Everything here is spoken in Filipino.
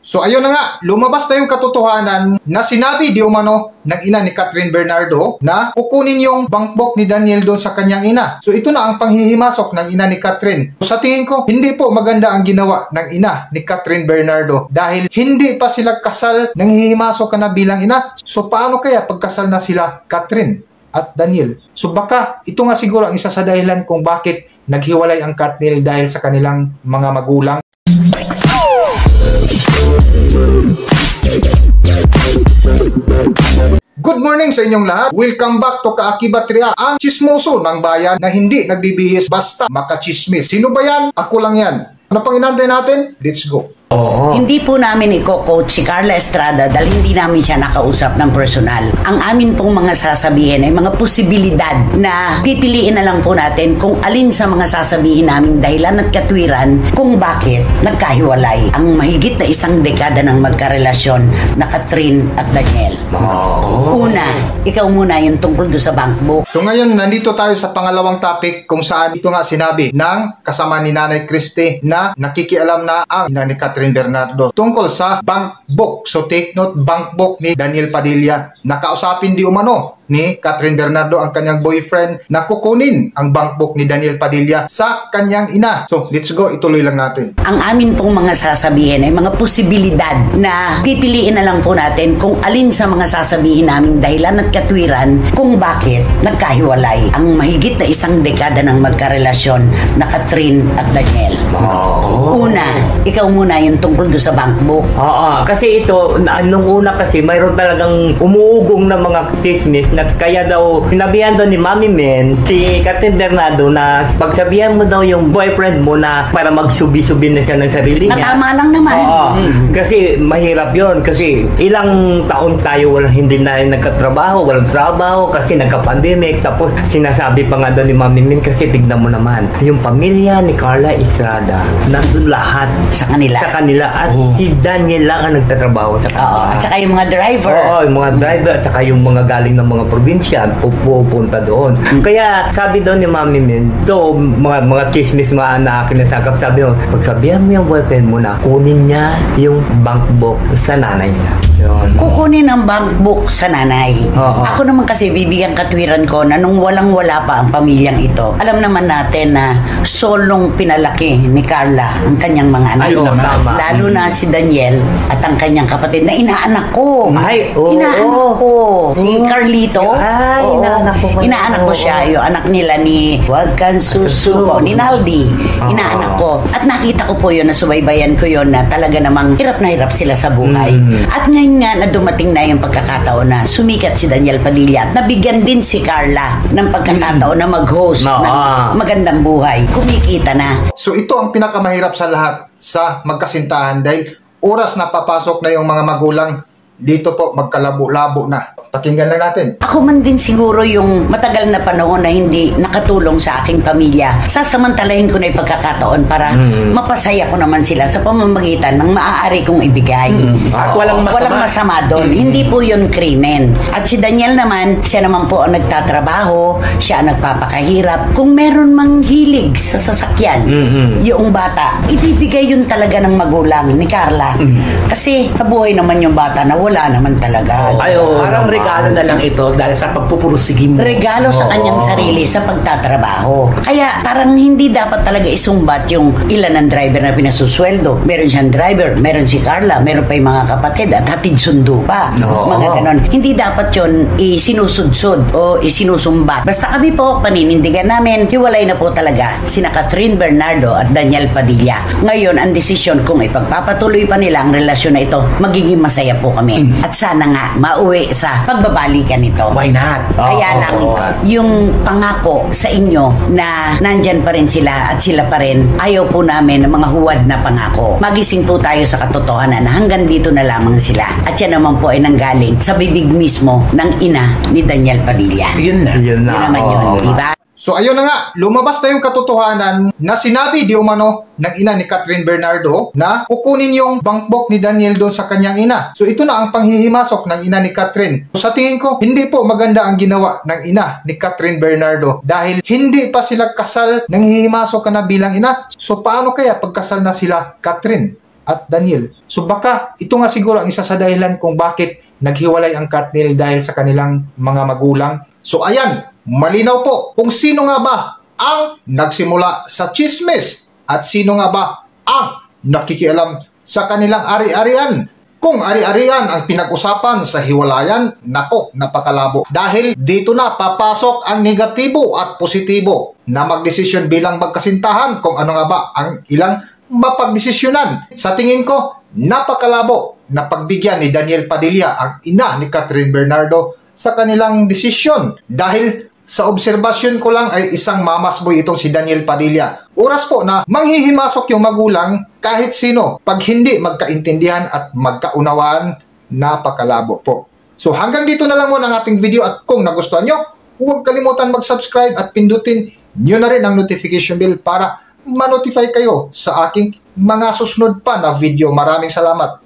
So ayun na nga, lumabas na yung katotohanan na sinabi di umano ng ina ni Catherine Bernardo na kukunin yung bank book ni Daniel doon sa kanyang ina. So ito na ang panghihimasok ng ina ni Catherine. So sa tingin ko, hindi po maganda ang ginawa ng ina ni Catherine Bernardo dahil hindi pa sila kasal, nanghihimasok ka na bilang ina. So paano kaya pagkasal na sila Catherine at Daniel? So baka ito nga siguro ang isa sa dahilan kung bakit naghiwalay ang Katniel dahil sa kanilang mga magulang. Good morning sa inyong lahat. Welcome back to Kaakibat React, ang chismoso ng bayan na hindi nagbibihis basta makachismis. Sino ba yan? Ako lang yan. Ano pang inantay natin? Let's go. Hindi po namin i-coach si Carla Estrada dahil hindi namin siya nakausap ng personal. Ang amin pong mga sasabihin ay mga posibilidad na pipiliin na lang po natin kung alin sa mga sasabihin namin dahilan at katwiran kung bakit nagkahiwalay ang mahigit na isang dekada ng magkarelasyon na Catherine at Daniel. Una, ikaw muna yung tungkol doon sa bank book. So ngayon, nandito tayo sa pangalawang topic kung saan ito nga sinabi ng kasama ni Nanay Christy na nakikialam na ang ina ni Catherine Bernardo tungkol sa bank book. So take note, bank book ni Daniel Padilla. Nakausapin di umano ni Catherine Bernardo ang kanyang boyfriend na kukunin ang bank book ni Daniel Padilla sa kanyang ina. So let's go, ituloy lang natin. Ang amin pong mga sasabihin ay mga posibilidad na pipiliin na lang po natin kung alin sa mga sasabihin namin dahilan at katwiran kung bakit nagkahiwalay ang mahigit na isang dekada ng magkarelasyon na Catherine at Daniel. Una, ikaw muna yung tungkol doon sa bank book. Kasi ito, nung una kasi mayroon talagang umuugong na mga chismis na kaya daw sinabihan daw ni Mami Men si Catherine Bernardo na pagsabihan mo daw yung boyfriend mo na para magsubi-subi na siya ng sarili niya. Natama lang naman. Kasi mahirap yon kasi ilang taon tayo hindi na nagkatrabaho, walang trabaho kasi nagka-pandemic, tapos sinasabi pa nga daw ni Mami Men kasi tignan mo naman yung pamilya ni Carla Estrada nandun lahat sa kanila at si Daniel lang ang nagtatrabaho sa kanila. At saka yung mga driver. Yung mga driver at saka yung mga galing ng mga probinsya pupunta doon. Kaya sabi daw ni Mami Men, mga chismis na kinasakap, sabi mo, pagsabihan mo yung boyfriend mo na kunin niya yung bank book sa nanay niya. Yun. Kukunin ang bank book sa nanay. Ako naman kasi bibigyan katwiran ko na nung walang-wala pa ang pamilyang ito. Alam naman natin na solong pinalaki ni Carla ang kanyang mga anak. Lalo na si Daniel at ang kanyang kapatid na inaanak ko. Inaanak ko. Si Carlito. Inaanak ko siya. Yung anak nila ni Huwag Kang Susuko, ni Naldi. Inaanak ko. At nakita ko po yun, nasubaybayan ko yun na talaga namang hirap na hirap sila sa buhay. At ngayon nga na dumating na yung pagkakataon na sumikat si Daniel Padilla at nabigyan din si Carla ng pagkakataon na mag-host ng Magandang Buhay. Kumikita na. So ito ang pinakamahirap sa lahat sa magkasintahan dahil oras na papasok na yung mga magulang dito po magkalabo-labo na. Pakinggan lang natin. Ako man din siguro yung matagal na panahon na hindi nakatulong sa aking pamilya. Sasamantalahin ko na yung pagkakataon para mapasaya ko naman sila sa pamamagitan ng maaari kong ibigay. At walang masama doon. Hindi po yun krimen. At si Daniel naman, siya naman po ang nagtatrabaho, siya ang nagpapakahirap. Kung meron mang hilig sa sasakyan, yung bata, ibibigay yun talaga ng magulang ni Carla. Kasi nabuhay naman yung bata na wala naman talaga. Parang regalo na lang ito dahil sa pagpupursige mo. Regalo sa kanyang sarili sa pagtatrabaho. Kaya parang hindi dapat talaga isumbat yung ilan ng driver na pinasusweldo. Meron siyang driver, meron si Carla, meron pa yung mga kapatid at hatid sundo pa. Mga ganon. Hindi dapat yun isinusudsud o isinusumbat. Basta kami po, paninindigan namin, hiwalay na po talaga sina Catherine Bernardo at Daniel Padilla. Ngayon, ang desisyon kung ipagpapatuloy pa nila ang relasyon na ito, magiging masaya po kami. At sana nga, mauwi sa pagbabalikan nito. Why not? Kaya lang, yung pangako sa inyo na nandyan pa rin sila at sila pa rin, ayaw po namin ng mga huwad na pangako. Magising po tayo sa katotohanan na hanggang dito na lamang sila. At yan naman po ay nanggaling sa bibig mismo ng ina ni Daniel Padilla. Yun naman yun, diba? So ayun na nga, lumabas na yung katotohanan na sinabi di umano ng ina ni Catherine Bernardo na kukunin yung bank book ni Daniel doon sa kanyang ina. So ito na ang panghihimasok ng ina ni Catherine. So, sa tingin ko, hindi po maganda ang ginawa ng ina ni Catherine Bernardo dahil hindi pa sila kasal, nanghihimasok ka na bilang ina. So paano kaya pagkasal na sila Catherine at Daniel. So baka ito nga siguro ang isa sa dahilan kung bakit naghiwalay ang Katniel dahil sa kanilang mga magulang. So ayan, malinaw po kung sino nga ba ang nagsimula sa chismis at sino nga ba ang nakikialam sa kanilang ari-arian. Kung ari-arian ang pinag-usapan sa hiwalayan, nako, napakalabo. Dahil dito na papasok ang negatibo at positibo na magdesisyon bilang magkasintahan kung ano nga ba ang ilang mapagdesisyonan. Sa tingin ko, napakalabo na pagbigyan ni Daniel Padilla ang ina ni Catherine Bernardo sa kanilang desisyon. Dahil sa obserbasyon ko lang ay isang mamasboy itong si Daniel Padilla. Oras po na manghihimasok yung magulang kahit sino pag hindi magkaintindihan at magkaunawaan, napakalabo po. So hanggang dito na lang muna ang ating video at kung nagustuhan nyo, huwag kalimutan mag-subscribe at pindutin nyo na rin ang notification bell para ma-notify kayo sa aking mga susunod pa na video. Maraming salamat.